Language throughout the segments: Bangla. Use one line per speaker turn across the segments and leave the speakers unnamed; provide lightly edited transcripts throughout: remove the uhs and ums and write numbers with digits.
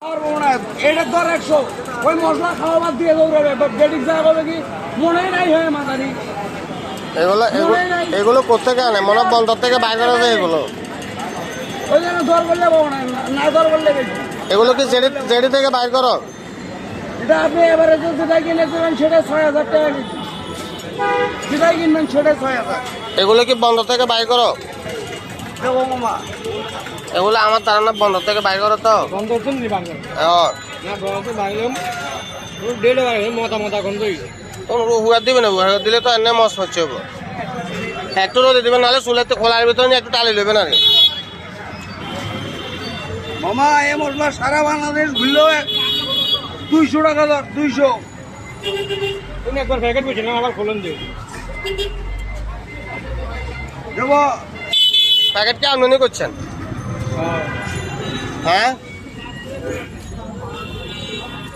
এটা ধর 100 ওই মশলা খাওয়া বাদ দিয়ে দৌড়াবে বেডিং জায়গা হবে কি মনেই নাই হয়ে মাথারি
এগুলো কোথেকে আনে মনে বন্দর থেকে বাইর করা যায় এগুলো
ওই জন্য ধর বললে পাবো না না ধর বললে বেশি
এগুলো কি জেডি থেকে বাইর করো
এটা আপনি এবারে যেটা কিনে দেবেন সেটা 6000 টাকা কেজি যেটাই কিনবেন সেটা 6000
এগুলো কি বন্দর থেকে বাইর করো
দেবো মামা
এগুলো আমার ধারণা বন্দর থেকে বাইর করো তো
বন্ধ তো নি বাংলা না বন্ধ তো বাইলাম ডেড়ে বাইরে মতা গন্ধই
হুয়া দিবে না হুয়া দিলে তো এনে মশ হচ্ছে একটু রোদে দিবেন নাহলে চুলেতে খোলার ভিতরে নিয়ে একটু টালি নেবেন আর
মামা এই মশলা সারা বাংলাদেশ ঘুরলেও 200 টাকা দর 200 তুমি একবার প্যাকেট বেচে আবার খোলেন দিও দেবো
প্যাকেট কি আমদানি করছেন হ্যাঁ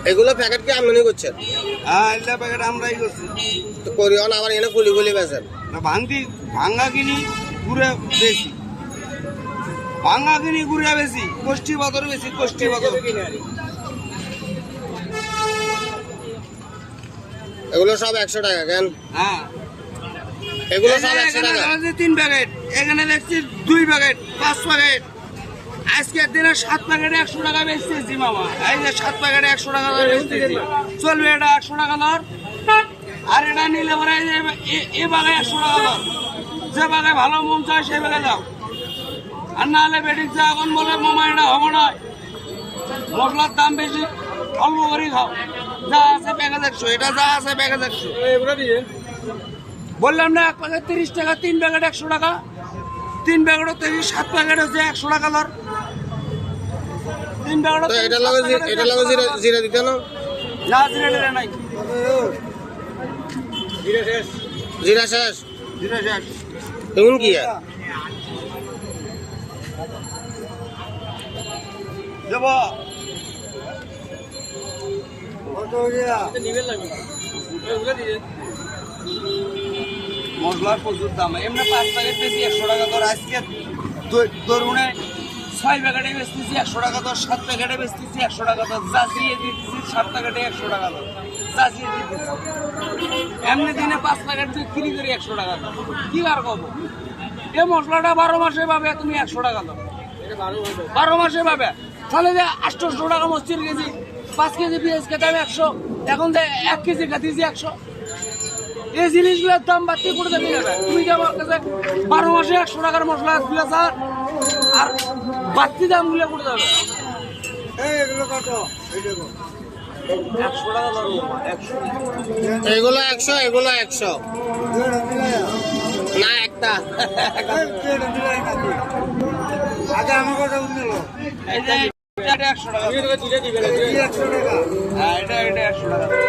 এগুলো প্যাকেট কি আমদানি করছেন
হ্যাঁ এটা প্যাকেট আমরাই করছি
তো করিও না আবার এনে গুলি বেচেন
না ভাঙ্গা কিনি ঘুরে বেশি ভাঙ্গা কিনি ঘুরে বেশি কোষ্ঠী বাদর বেশি কোষ্ঠী বাদর
এগুলো সব 100 টাকা কেন
হ্যাঁ
এগুলো সব 100 টাকা
3 প্যাকেট এখানে দেখছি 2 প্যাকেট 5 প্যাকেট আজকের দিনে 7 প্যাকেটে 100 টাকা বেচতেছি মামা এই যে 7 প্যাকেটে 100 টাকা দর বেচতেছি চলবে এটা 100 টাকা দর আর এটা নিলে পরে এ বাগে 100 টাকা দর যে বাগে ভালো মন চায় সে বাগে দাও আর না হলে বেটিক যা এখন বলে মামা এটা হবে না মশলার দাম বেশি অল্প করে খাও যা আছে প্যাকেজ 100 এটা যা আছে প্যাকেজ 100 বললাম না 1 প্যাকেট 30 টাকা 3 প্যাকেট 100 টাকা 3 প্যাকেটও 30 7 প্যাকেট হচ্ছে 100 টাকা দর 3 প্যাকেট
তো এটা লাগে জিরা দিতে না
না জিরা নাই
জিরা শেষ
জিরা
এমন কি
দেব মশলার প্রচুর দাম এমনি 5 প্যাকেট বেশি 100 টাকা দর আজকে ধরুন 6 প্যাকেটে বেচতেছি 100 টাকা দর 7 প্যাকেটে বেচতেছি 100 টাকা দর জাজিয়ে দিতেছি 7 প্যাকেটে 100 টাকা দর জাজিয়ে দিতেছি এমনি দিনে 5 প্যাকেট বিক্রি করি 100 টাকা দর কি আর কব এই মশলাটা 12 মাসে পাবে তুমি 100 টাকা দর 12 মাসে পাবে তাহলে যে 800 টাকা মসজিদ কেজি 5 কেজি পেঁয়াজ খেতাম 100 এখন যে 1 কেজি খাতিছি 100 এই জিনিসগুলোর দাম বাড়তি করে দেবে না তুমি যে আমার কাছে 12 মাসে 100 টাকার মশলা দিলে স্যার আর বাড়তি দামগুলো করে দেবে এগুলো কত 100 টাকা ধরো 100
এগুলো 100 এগুলো 100 না একটা
আগে আমার কথা বুঝলো এই যে এটা 100 টাকা 100 টাকা হ্যাঁ এটা 100 টাকা